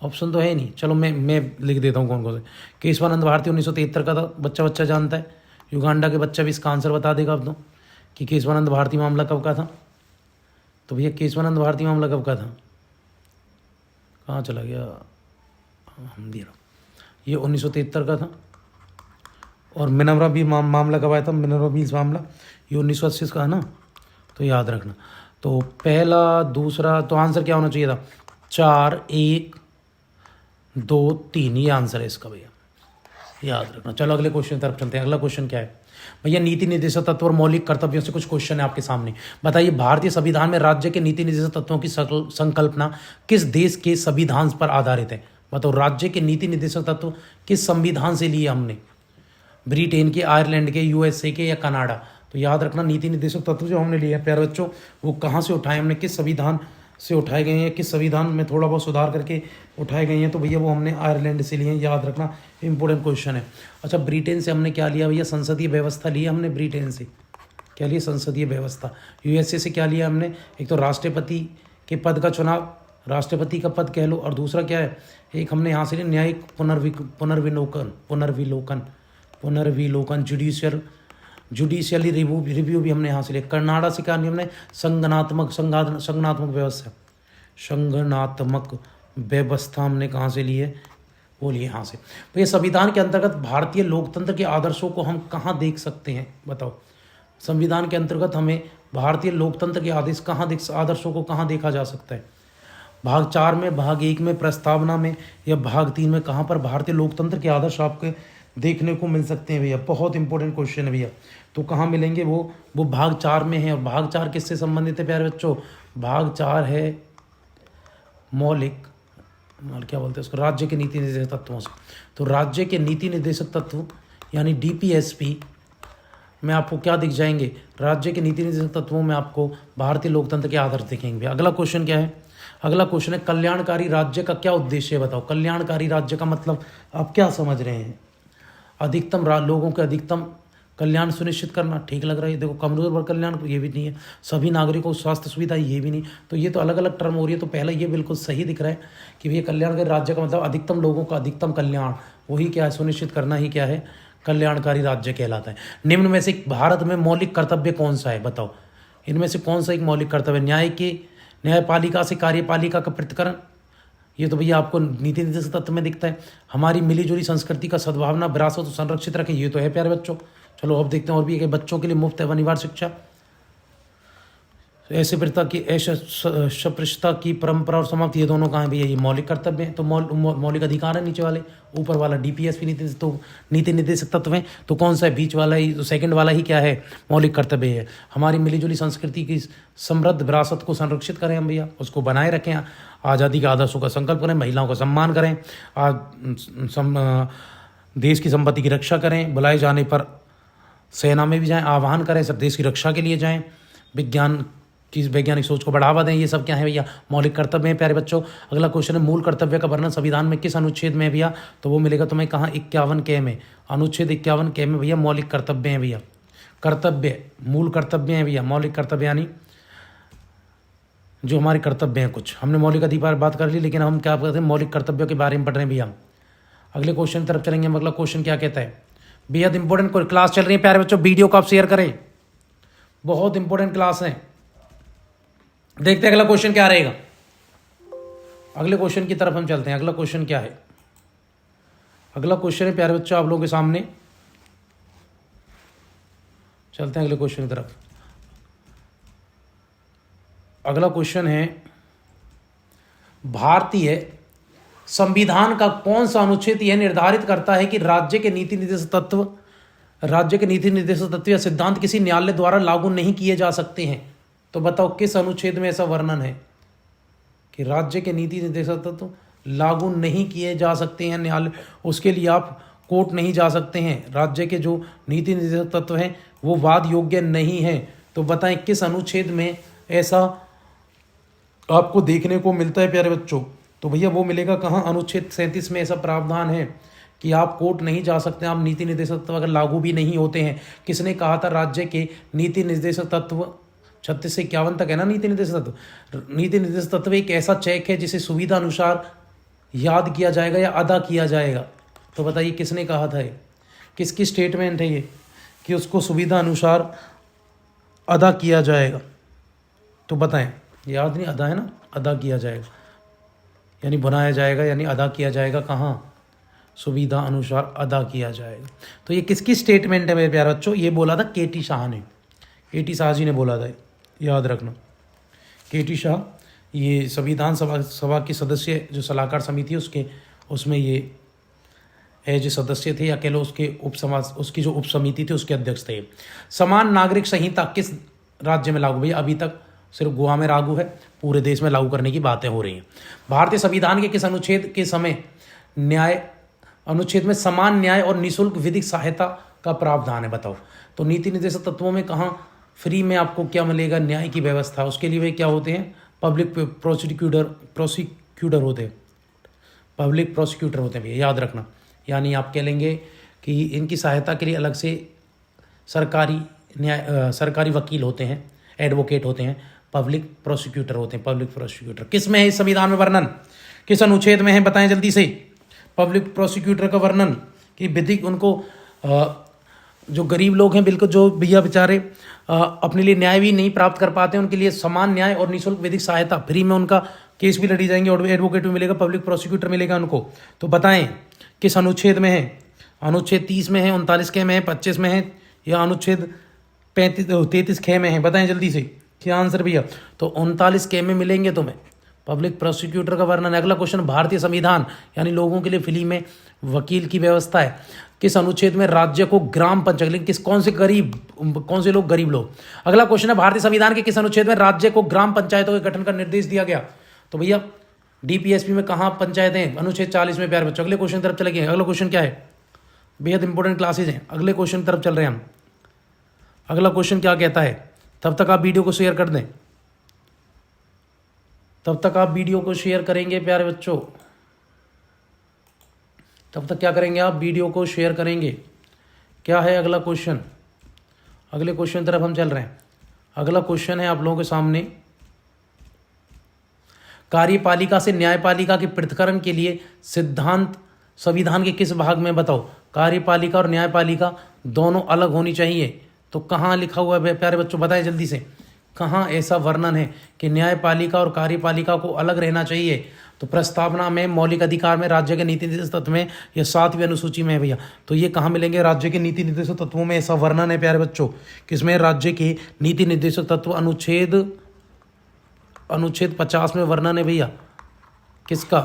ऑप्शन तो है नहीं, चलो मैं लिख देता हूँ कौन कौन से। केशवानंद भारती 1973 का था, बच्चा जानता है। युगांडा के बच्चा भी इसका आंसर बता देगा अब तो, कि केशवानंद भारती मामला कब का था। तो भैया केशवानंद भारती मामला कब का था, कहाँ चला गया, हम दे रहा, ये 1973 का था। और मिनर्वा भी मामला कब आया था, मिनर्वा बीज मामला, ये 1980 का है ना, तो याद रखना। तो पहला, दूसरा, तो आंसर क्या होना चाहिए था, 4, 1, 2, 3, ये आंसर है इसका भैया, याद रखना। चलो अगले क्वेश्चन की तरफ चलते हैं। अगला क्वेश्चन क्या है भैया, नीति निर्देशक तत्व और मौलिक कर्तव्यों से कुछ क्वेश्चन है आपके सामने। बताइए, भारतीय संविधान में राज्य के नीति निर्देशक तत्वों की संकल्पना किस देश के संविधान पर आधारित है? बताओ, राज्य के नीति निर्देशक तत्व किस संविधान से लिए हमने? ब्रिटेन के, आयरलैंड के, यूएसए के या कनाडा? तो याद रखना, नीति निर्देशक तत्व जो हमने लिए हैं प्यारे बच्चों, वो कहाँ से उठाए हमने, किस संविधान से उठाए गए हैं, किस संविधान में थोड़ा बहुत सुधार करके उठाए गए हैं। तो भैया वो हमने आयरलैंड से लिए हैं, याद रखना, इंपॉर्टेंट क्वेश्चन है। अच्छा, ब्रिटेन से हमने क्या लिया भैया, संसदीय व्यवस्था ली हमने ब्रिटेन से, क्या लिया, संसदीय व्यवस्था। यूएसए से क्या लिया हमने, एक तो राष्ट्रपति के पद का चुनाव, राष्ट्रपति का पद कह लो, और दूसरा क्या है, एक हमने यहाँ से लिया न्यायिक पुनर्विलोकन, जुडिशियली रिव्यू भी हमने यहाँ से लिया। कनाडा से क्या लिया हमने, संगठनात्मक व्यवस्था हमने कहाँ से ली है, वो लिए यहाँ से। तो ये संविधान के अंतर्गत भारतीय लोकतंत्र के आदर्शों को हम कहाँ देख सकते हैं, बताओ। संविधान के अंतर्गत हमें भारतीय लोकतंत्र के आदर्शों को कहाँ देखा जा सकता है? भाग 4 में, भाग 1 में, प्रस्तावना में, या भाग 3 में, कहाँ पर भारतीय लोकतंत्र के आदर्श आपके देखने को मिल सकते हैं भैया? बहुत इंपॉर्टेंट क्वेश्चन है भैया। तो कहाँ मिलेंगे वो भाग 4 में है। और भाग 4 किससे संबंधित है प्यारे बच्चों? भाग 4 है क्या बोलते हैं उसको, राज्य के नीति निर्देशक तत्वों से। तो राज्य के नीति निर्देशक तत्व यानी डीपीएसपी में आपको क्या दिख जाएंगे, राज्य के नीति निर्देशक तत्वों में आपको भारतीय लोकतंत्र के आदर्श दिखेंगे। अगला क्वेश्चन क्या है, अगला क्वेश्चन है, कल्याणकारी राज्य का क्या उद्देश्य है? बताओ, कल्याणकारी राज्य का मतलब आप क्या समझ रहे हैं? अधिकतम लोगों के अधिकतम कल्याण सुनिश्चित करना, ठीक लग रहा है। देखो, कमजोर वर्ग कल्याण, ये भी नहीं है। सभी नागरिकों को स्वास्थ्य सुविधा, ये भी नहीं। तो ये तो अलग अलग टर्म हो रही है। तो पहला ये बिल्कुल सही दिख रहा है कि भैया कल्याणकारी राज्य का मतलब अधिकतम लोगों का अधिकतम कल्याण, वही क्या है, सुनिश्चित करना ही क्या है, कल्याणकारी राज्य कहलाता है। निम्न में से भारत में मौलिक कर्तव्य कौन सा है? बताओ, इनमें से कौन सा एक मौलिक कर्तव्य? न्यायपालिका से कार्यपालिका का पृथक्करण, ये तो भैया आपको नीति निर्देशक तत्व में दिखता है। हमारी मिलीजुली संस्कृति का सद्भावना विरासत को संरक्षित रखें, ये तो है प्यारे बच्चों। चलो अब देखते हैं और भी है, बच्चों के लिए मुफ्त एवं अनिवार्य शिक्षा, ऐसे अस्पृश्यता की परंपरा और समाप्ति, ये दोनों कहाँ है भैया? ये मौलिक कर्तव्य है। तो मौलिक अधिकार है नीचे वाले, ऊपर वाला डीपीएसपी नीति निर्देशक तत्व है। तो कौन सा है? बीच वाला ही, तो सेकंड वाला ही क्या है, मौलिक कर्तव्य है। हमारी मिलीजुली संस्कृति की समृद्ध विरासत को संरक्षित करें हम भैया, उसको बनाए रखें, आज़ादी के आदर्शों का संकल्प करें, महिलाओं का सम्मान करें, देश की संपत्ति की रक्षा करें, बुलाए जाने पर सेना में भी जाएं, आह्वान करें, सब देश की रक्षा के लिए जाएं, विज्ञान की वैज्ञानिक सोच को बढ़ावा दें। ये सब क्या है भैया? मौलिक कर्तव्य हैं प्यारे बच्चों। अगला क्वेश्चन है, मूल कर्तव्य का वर्णन संविधान में किस अनुच्छेद में है भैया? तो वो मिलेगा तुम्हें कहाँ, 51 के में, अनुच्छेद 51 के में भैया मौलिक कर्तव्य हैं भैया। कर्तव्य मूल कर्तव्य हैं भैया, मौलिक कर्तव्य यानी जो हमारे कर्तव्य हैं। कुछ हमने मौलिक अधिकार बात कर ली, लेकिन हम क्या करते हैं, मौलिक कर्तव्यों के बारे में पढ़ रहे हैं भैया। अगले क्वेश्चन की तरफ चलेंगे हम। अगला क्वेश्चन क्या कहता है, बेहद इंपॉर्टेंट क्लास चल रही है प्यारे बच्चों, वीडियो को आप शेयर करें, बहुत इंपॉर्टेंट क्लास है। देखते हैं अगला क्वेश्चन क्या रहेगा। अगले क्वेश्चन की तरफ हम चलते हैं। अगला क्वेश्चन क्या है? अगला क्वेश्चन है प्यारे बच्चों आप लोगों के सामने, चलते हैं अगले क्वेश्चन की तरफ। अगला क्वेश्चन है, भारतीय संविधान का कौन सा अनुच्छेद यह निर्धारित करता है कि राज्य के नीति निर्देशक तत्व या सिद्धांत किसी न्यायालय द्वारा लागू नहीं किए जा सकते हैं? तो बताओ किस अनुच्छेद में ऐसा वर्णन है कि राज्य के नीति निर्देशक तत्व लागू नहीं किए जा सकते हैं न्यायालय? उसके लिए आप कोर्ट नहीं जा सकते हैं, राज्य के जो नीति निर्देशक तत्व हैं वो वाद योग्य नहीं है। तो बताएं किस अनुच्छेद में ऐसा आपको देखने को मिलता है प्यारे बच्चों? तो भैया वो मिलेगा कहाँ? अनुच्छेद 37 में ऐसा प्रावधान है कि आप कोर्ट नहीं जा सकते, आप नीति निर्देशक तत्व अगर लागू भी नहीं होते हैं। किसने कहा था? राज्य के नीति निर्देशक तत्व 36 से 51 तक है ना नीति निर्देशक तत्व। नीति निर्देशक तत्व एक ऐसा चेक है जिसे सुविधा अनुसार याद किया जाएगा या अदा किया जाएगा। तो बताइए किसने कहा था? ये किसकी स्टेटमेंट है ये कि उसको सुविधा अनुसार अदा किया जाएगा? तो बताएं, याद नहीं, अदा है ना, अदा किया जाएगा यानी बनाया जाएगा, यानी अदा किया जाएगा कहाँ? सुविधा अनुसार अदा किया जाएगा। तो ये किसकी स्टेटमेंट है मेरे प्यारे बच्चों? ये बोला था केटी शाह ने, केटी शाह जी ने बोला था, याद रखना। केटी शाह ये संविधान सभा के सदस्य जो सलाहकार समिति है उसमें ये एज सदस्य थे, अकेले उसकी जो उप समिति थी उसके अध्यक्ष थे। समान नागरिक संहिता किस राज्य में लागू? भैया अभी तक सिर्फ गोवा में लागू है, पूरे देश में लागू करने की बातें हो रही हैं। भारतीय संविधान के किस अनुच्छेद के समय अनुच्छेद में समान न्याय और निःशुल्क विधिक सहायता का प्रावधान है? बताओ। तो नीति निर्देशक तत्वों में कहाँ फ्री में आपको क्या मिलेगा? न्याय की व्यवस्था। उसके लिए वे क्या होते हैं? पब्लिक प्रोसिक्यूटर होते हैं, पब्लिक प्रोसिक्यूटर होते हैं भैया, याद रखना। यानी आप कह लेंगे कि इनकी सहायता के लिए अलग से सरकारी वकील होते हैं, एडवोकेट होते हैं, पब्लिक प्रोसिक्यूटर होते हैं। पब्लिक प्रोसिक्यूटर किस में है इस संविधान में वर्णन? किस अनुच्छेद में है बताएं जल्दी से? पब्लिक प्रोसिक्यूटर का वर्णन कि विधिक उनको जो गरीब लोग हैं, बिल्कुल जो भैया बेचारे अपने लिए न्याय भी नहीं प्राप्त कर पाते हैं, उनके लिए समान न्याय और निःशुल्क विधिक सहायता, फ्री में उनका केस भी लड़ी जाएंगे और एडवोकेट भी मिलेगा, पब्लिक प्रोसिक्यूटर मिलेगा उनको। तो बताएं किस अनुच्छेद में है? अनुच्छेद 30 में है, 39 के में है, 25 में है या अनुच्छेद 33 खे में है? बताएं जल्दी से क्या आंसर भैया? तो 39 के में मिलेंगे तुम्हें पब्लिक प्रोसिक्यूटर का वर्णन। अगला क्वेश्चन, भारतीय संविधान यानी लोगों के लिए फ्री में वकील की व्यवस्था है, किस अनुच्छेद में राज्य को ग्राम पंचायत, कौन से लोग गरीब लोग? अगला क्वेश्चन है, भारतीय संविधान के किस अनुच्छेद में राज्य को ग्राम पंचायतों के गठन का निर्देश दिया गया? तो भैया डीपीएसपी में कहाँ पंचायतें? अनुच्छेद 40 में प्यारे बच्चों। अगले क्वेश्चन की तरफ चले गए। अगला क्वेश्चन क्या है? बेहद इंपॉर्टेंट क्लासेज हैं, अगले क्वेश्चन की तरफ चल रहे हैं हम। अगला क्वेश्चन क्या कहता है? तब तक आप वीडियो को शेयर कर दें, तब तक आप वीडियो को शेयर करेंगे प्यारे बच्चों, तब तक क्या करेंगे आप? वीडियो को शेयर करेंगे। क्या है अगला क्वेश्चन? अगले क्वेश्चन की तरफ हम चल रहे हैं। अगला क्वेश्चन है आप लोगों के सामने, कार्यपालिका से न्यायपालिका के पृथक्करण के लिए सिद्धांत संविधान के किस भाग में? बताओ। कार्यपालिका और न्यायपालिका दोनों अलग होनी चाहिए, तो कहाँ लिखा हुआ है प्यारे बच्चों? बताएं जल्दी से, कहाँ ऐसा वर्णन है कि न्यायपालिका और कार्यपालिका को अलग रहना चाहिए? तो प्रस्तावना में, मौलिक अधिकार में, राज्य के नीति निर्देशक तत्व में या 7वीं अनुसूची में है भैया। तो ये कहाँ मिलेंगे? राज्य के नीति निर्देशक तत्वों में ऐसा वर्णन है प्यारे बच्चों। किसमें? राज्य के नीति निर्देशक तत्व अनुच्छेद 50 में वर्णन है भैया। किसका?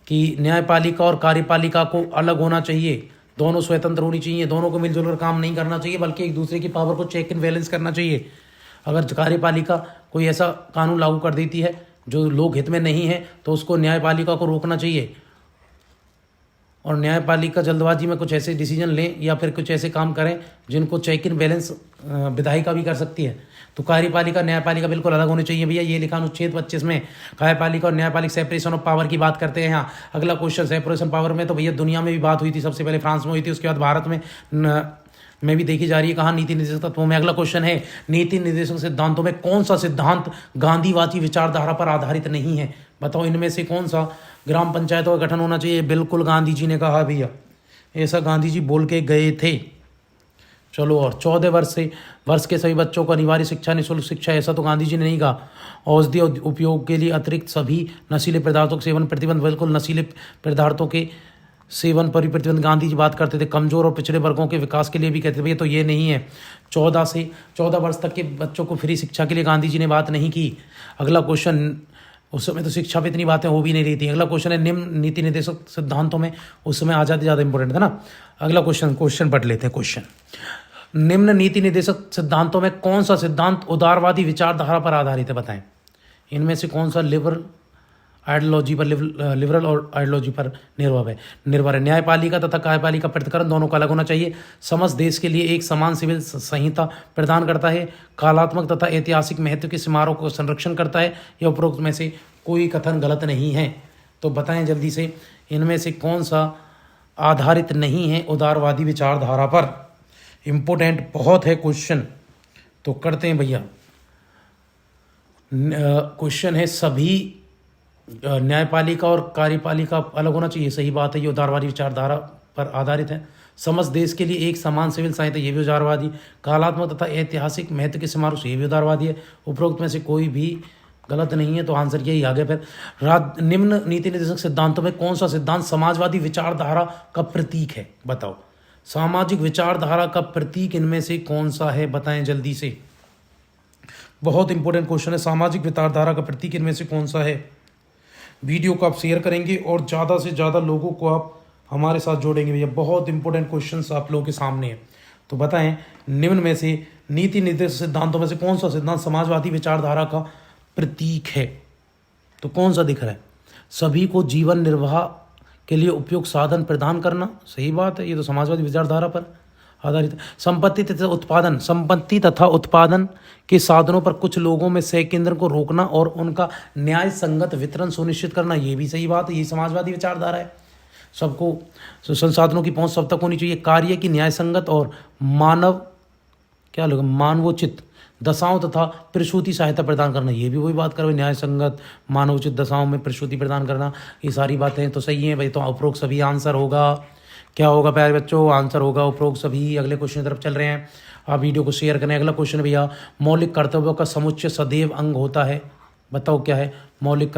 कि न्यायपालिका और कार्यपालिका को अलग होना चाहिए, दोनों स्वतंत्र होनी चाहिए, दोनों को मिलजुल कर काम नहीं करना चाहिए, बल्कि एक दूसरे की पावर को चेक एंड बैलेंस करना चाहिए। अगर कार्यपालिका कोई ऐसा कानून लागू कर देती है जो लोक हित में नहीं है, तो उसको न्यायपालिका को रोकना चाहिए। और न्यायपालिका जल्दबाजी में कुछ ऐसे डिसीजन लें या फिर कुछ ऐसे काम करें जिनको चेक एंड बैलेंस विधायिका भी कर सकती है। तो कार्यपालिका न्यायपालिका बिल्कुल अलग होनी चाहिए भैया। ये लिखा अनुच्छेद 25 में, कार्यपालिका और न्यायपालिका सेपरेशन ऑफ पावर की बात करते हैं यहाँ। अगला क्वेश्चन, सेपरेशन पावर में तो भैया दुनिया में भी बात हुई थी, सबसे पहले फ्रांस में हुई थी, उसके बाद भारत में भी देखी जा रही है। कहाँ? नीति निर्देशक तत्वों में। अगला क्वेश्चन है, नीति निर्देशक सिद्धांतों में कौन सा सिद्धांत गांधीवादी विचारधारा पर आधारित नहीं है? बताओ इनमें से कौन सा? ग्राम पंचायतों का गठन होना चाहिए, बिल्कुल गांधी जी ने कहा भैया, ऐसा गांधी जी बोल के गए थे। चलो, और 14 वर्ष के सभी बच्चों को अनिवार्य शिक्षा, निःशुल्क शिक्षा, ऐसा तो गांधी जी ने नहीं कहा। औषधि उपयोग के लिए अतिरिक्त सभी नशीले पदार्थों के सेवन प्रतिबंध, बिल्कुल नशीले पदार्थों के सेवन पर प्रतिबंध गांधी जी बात करते थे। कमजोर और पिछड़े वर्गों के विकास के लिए भी कहते थे भैया, तो ये नहीं है। 14 वर्ष तक के बच्चों को फ्री शिक्षा के लिए गांधी जी ने बात नहीं की। अगला क्वेश्चन, उस समय तो शिक्षा पे इतनी बातें हो भी नहीं रही थी। अगला क्वेश्चन है, निम्न नीति निर्देशक सिद्धांतों में, उस समय आज़ादी ज़्यादा इंपॉर्टेंट था ना। अगला क्वेश्चन पढ़ लेते हैं। क्वेश्चन, निम्न नीति निर्देशक सिद्धांतों में कौन सा सिद्धांत उदारवादी विचारधारा पर आधारित है? बताएं इनमें से कौन सा लिबरल आइडियोलॉजी पर लिबरल और आइडियोलॉजी पर निर्भर है। न्यायपालिका तथा कार्यपालिका पृथक्करण दोनों का अलग होना चाहिए। समस्त देश के लिए एक समान सिविल संहिता प्रदान करता है। कालात्मक तथा ऐतिहासिक महत्व की सीमाओं को संरक्षण करता है। यह उपरोक्त में से कोई कथन गलत नहीं है। तो बताएं जल्दी से, इनमें से कौन सा आधारित नहीं है उदारवादी विचारधारा पर। इम्पोर्टेंट बहुत है क्वेश्चन, तो करते हैं भैया। क्वेश्चन है, सभी न्यायपालिका और कार्यपालिका अलग होना चाहिए। सही बात है, ये उदारवादी विचारधारा पर आधारित है। समस्त देश के लिए एक समान सिविल संहिता, ये भी उदारवादी। कालात्मक तथा ऐतिहासिक महत्व के समारोह से, ये भी उदारवादी है। उपरोक्त में से कोई भी गलत नहीं है, तो आंसर यही आ गया। फिर निम्न नीति निर्देशक सिद्धांतों में कौन सा सिद्धांत समाजवादी विचारधारा का प्रतीक है? बताओ, सामाजिक विचारधारा का प्रतीक इनमें से कौन सा है? बताएं जल्दी से। बहुत इंपॉर्टेंट क्वेश्चन है, सामाजिक विचारधारा का प्रतीक इनमें से कौन सा है? वीडियो को आप शेयर करेंगे और ज़्यादा से ज़्यादा लोगों को आप हमारे साथ जोड़ेंगे भैया। बहुत इंपॉर्टेंट क्वेश्चन आप लोगों के सामने है। तो बताएं, निम्न में से नीति निर्देश सिद्धांतों में से कौन सा सिद्धांत समाजवादी विचारधारा का प्रतीक है? तो कौन सा दिख रहा है? सभी को जीवन निर्वाह के लिए उपयुक्त साधन प्रदान करना, सही बात है, ये तो समाजवादी विचारधारा पर आधारित है। संपत्ति तथा उत्पादन के साधनों पर कुछ लोगों में सहकेंद्र को रोकना और उनका न्याय संगत वितरण सुनिश्चित करना, ये भी सही बात है, ये समाजवादी विचारधारा है। सबको संसाधनों की पहुंच सब तक होनी चाहिए। कार्य की न्याय संगत और मानवोचित दशाओं तथा प्रसूति सहायता प्रदान करना, ये भी वही बात कर रहे, न्याय संगत मानवोचित दशाओं में प्रसूति प्रदान करना, ये सारी बातें तो सही हैं भाई। तो उपरोक्त सभी आंसर होगा, क्या होगा प्यारे बच्चों? आंसर होगा उपरोक्त सभी। अगले क्वेश्चन की तरफ चल रहे हैं, आप वीडियो को शेयर करें। अगला क्वेश्चन भैया, मौलिक कर्तव्यों का समुच्चय सदैव अंग होता है, बताओ क्या है? मौलिक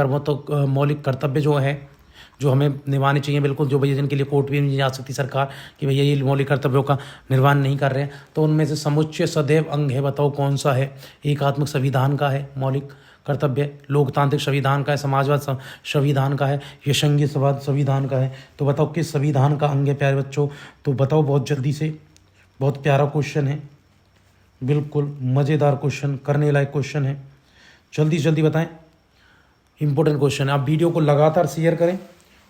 कर्तव्य जो है, जो हमें निभाने चाहिए, बिल्कुल, जो भैया जिनके लिए कोर्ट भी नहीं जा सकती सरकार कि भैया ये मौलिक कर्तव्यों का निर्वहन नहीं कर रहे हैं, तो उनमें से समुच्चय सदैव अंग है, बताओ कौन सा है? एकात्मक संविधान का है मौलिक कर्तव्य, लोकतांत्रिक संविधान का है, समाजवाद संविधान का है, यशंगी संविधान का है। तो बताओ किस संविधान का अंग है प्यारे बच्चों? तो बताओ बहुत जल्दी से। बहुत प्यारा क्वेश्चन है, बिल्कुल मज़ेदार क्वेश्चन, करने लायक क्वेश्चन है, जल्दी जल्दी बताएं। इंपॉर्टेंट क्वेश्चन है। आप वीडियो को लगातार शेयर करें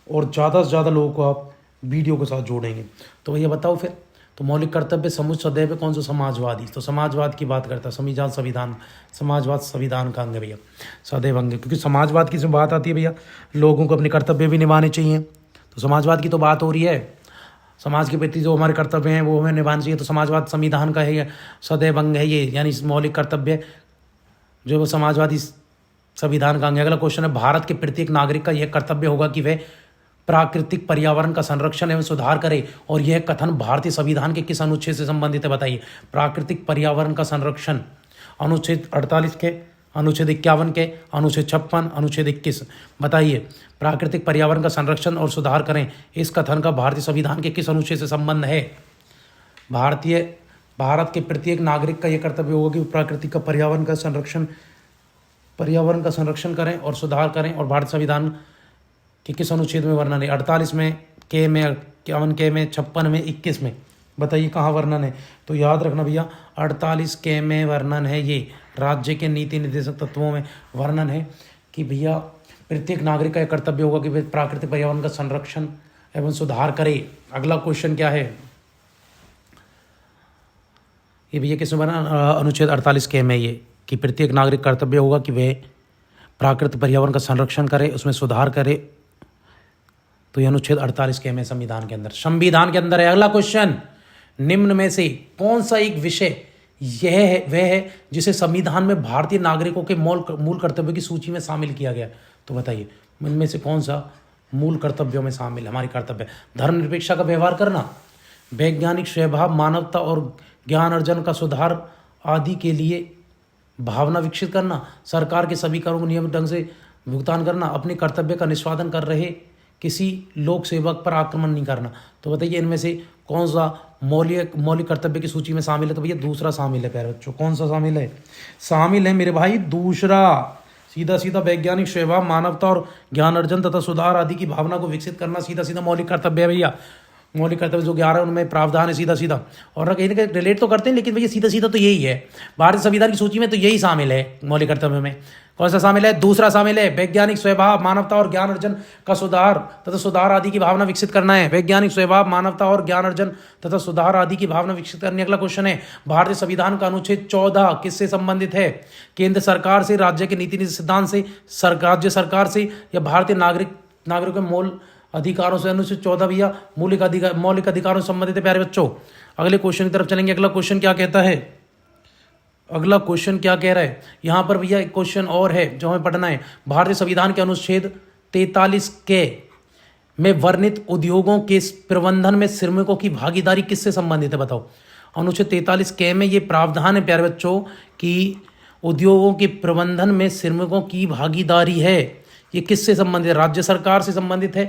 और ज़्यादा से ज़्यादा लोगों को आप वीडियो के साथ जोड़ेंगे। तो भैया बताओ फिर, तो मौलिक कर्तव्य समुच्चय सदैव है, कौन सा? समाजवादी। तो समाजवाद की बात करता है, संविधान, समाजवाद संविधान का अंग है भैया, सदैव अंग है। क्योंकि समाजवाद की जो बात आती है भैया, लोगों को अपने कर्तव्य भी निभाने चाहिए, तो समाजवाद की तो बात हो रही है। समाज के प्रति जो हमारे कर्तव्य हैं वो हमें निभाने चाहिए, तो समाजवाद संविधान का है, सदैव अंग है ये, यानी मौलिक कर्तव्य जो वो समाजवादी संविधान का अंग है। अगला क्वेश्चन है, भारत के प्रत्येक नागरिक का यह कर्तव्य होगा कि वह प्राकृतिक पर्यावरण का संरक्षण एवं सुधार करे, और यह कथन भारतीय संविधान के किस अनुच्छेद से संबंधित है? बताइए। प्राकृतिक पर्यावरण का संरक्षण अनुच्छेद 48 के, अनुच्छेद 51 के, अनुच्छेद 56, अनुच्छेद 21। बताइए, प्राकृतिक पर्यावरण का संरक्षण और सुधार करें, इस कथन का भारतीय संविधान के किस अनुच्छेद से संबंध है? भारत के प्रत्येक नागरिक का यह कर्तव्य होगा कि प्राकृतिक का पर्यावरण का संरक्षण करें और सुधार करें, और भारतीय संविधान के किस अनुच्छेद में वर्णन है? 48 में, के में, 51 के में, 56 में, 21 में। बताइए कहाँ वर्णन है? तो याद रखना भैया, 48 के में वर्णन है, ये राज्य के नीति निर्देशक तत्वों में वर्णन है कि भैया प्रत्येक नागरिक का यह कर्तव्य होगा कि वे प्राकृतिक पर्यावरण का संरक्षण एवं सुधार करे। अगला क्वेश्चन क्या है? ये भैया किसमें बना? अनुच्छेद 48 के में, ये कि प्रत्येक नागरिक कर्तव्य होगा कि वे प्राकृतिक पर्यावरण का संरक्षण करे, उसमें सुधार करे। तो यह अनुच्छेद 48 के में संविधान के अंदर है। अगला क्वेश्चन, निम्न में से कौन सा एक विषय वह है जिसे संविधान में भारतीय नागरिकों के मूल कर्तव्यों की सूची में शामिल किया गया? तो बताइए, इनमें से कौन सा मूल कर्तव्यों में शामिल? हमारी कर्तव्य, धर्मनिरपेक्षता का व्यवहार करना, वैज्ञानिक स्वभाव, मानवता और ज्ञान अर्जन का सुधार आदि के लिए भावना विकसित करना, सरकार के सभी करों को नियमित ढंग से भुगतान करना, अपने कर्तव्य का निष्पादन कर रहे किसी लोक सेवक पर आक्रमण नहीं करना। तो बताइए इनमें से कौन सा मौलिक कर्तव्य की सूची में शामिल है? तो भैया दूसरा शामिल है प्यारे बच्चों। कौन सा शामिल है? शामिल है मेरे भाई दूसरा, सीधा वैज्ञानिक स्वभाव, मानवता और ज्ञान अर्जन तथा सुधार आदि की भावना को विकसित करना सीधा मौलिक कर्तव्य है भैया। मौलिक कर्तव्य जो 11 उनमें प्रावधान है सीधा सीधा, और कहीं ना कहीं रिलेट तो करते हैं, लेकिन भैया सीधा सीधा तो यही है। भारतीय संविधान की सूची में तो यही शामिल है। मौलिक कर्तव्य में कौन सा शामिल है? दूसरा शामिल है वैज्ञानिक स्वभाव, मानवता और ज्ञान अर्जन का सुधार तथा सुधार आदि की भावना विकसित करना है। वैज्ञानिक स्वभाव, मानवता और ज्ञान अर्जन तथा सुधार आदि की भावना विकसित करने। अगला क्वेश्चन है, भारतीय संविधान का अनुच्छेद 14 किससे संबंधित है? केंद्र सरकार से, राज्य के नीति सिद्धांत से, राज्य सरकार से, या भारतीय नागरिकों के मूल अधिकारों से? अनुच्छेद 14 भैया मौलिक अधिकारों से संबंधित है प्यारे बच्चों। अगले क्वेश्चन की तरफ चलेंगे। अगला क्वेश्चन क्या कहता है? अगला क्वेश्चन क्या कह रहा है यहाँ पर भैया? एक क्वेश्चन और है जो हमें पढ़ना है। भारतीय संविधान के अनुच्छेद 43 के में वर्णित उद्योगों के प्रबंधन में श्रमिकों की भागीदारी किससे संबंधित है? बताओ। अनुच्छेद 43 के में ये प्रावधान है प्यारे बच्चों कि उद्योगों के प्रबंधन में श्रमिकों की भागीदारी है। ये किससे संबंधित है? राज्य सरकार से संबंधित है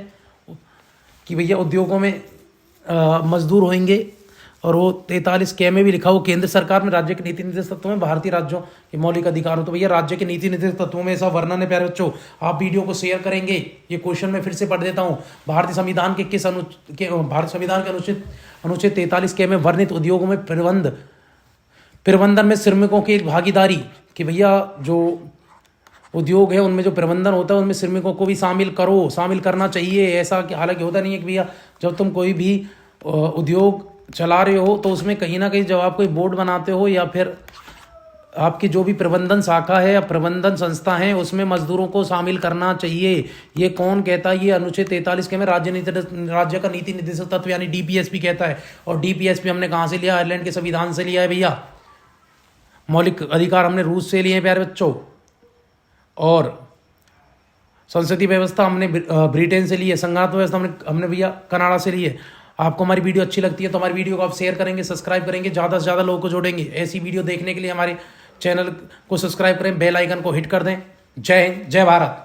कि भैया उद्योगों में मजदूर होंगे, और वो 43 के में भी लिखा हो केंद्र सरकार में राज्य के नीति निर्देश तत्वों में भारतीय राज्यों के मौलिक अधिकारों। तो भैया राज्य के नीति निर्देश तत्वों में ऐसा वर्णन है प्यारे बच्चों। आप वीडियो को शेयर करेंगे। ये क्वेश्चन मैं फिर से पढ़ देता हूँ। भारतीय संविधान के भारतीय संविधान के अनुच्छेद 43 के में वर्णित उद्योगों में प्रबंधन में श्रमिकों की भागीदारी, कि भैया जो उद्योग है उनमें जो प्रबंधन होता है उनमें श्रमिकों को भी शामिल करना चाहिए। ऐसा कि हालांकि होता नहीं है कि भैया जब तुम कोई भी उद्योग चला रहे हो तो उसमें कहीं ना कहीं जब आप कोई बोर्ड बनाते हो या फिर आपकी जो भी प्रबंधन शाखा है या प्रबंधन संस्था है उसमें मजदूरों को शामिल करना चाहिए। ये कौन कहता है? ये अनुच्छेद 43 के में राज्य का नीति निर्देशक तत्व यानी डीपीएसपी कहता है। और डीपीएसपी हमने कहाँ से लिया? आयरलैंड के संविधान से लिया है भैया। मौलिक अधिकार हमने रूस से लिए हैं प्यारे बच्चों, और संसदीय व्यवस्था हमने ब्रिटेन से ली है। संघात्मक व्यवस्था हमने भैया कनाडा से ली है। आपको हमारी वीडियो अच्छी लगती है तो हमारी वीडियो को आप शेयर करेंगे, सब्सक्राइब करेंगे, ज़्यादा से ज़्यादा लोगों को जोड़ेंगे। ऐसी वीडियो देखने के लिए हमारे चैनल को सब्सक्राइब करें, बेल आइकन को हिट कर दें। जय हिंद, जय भारत।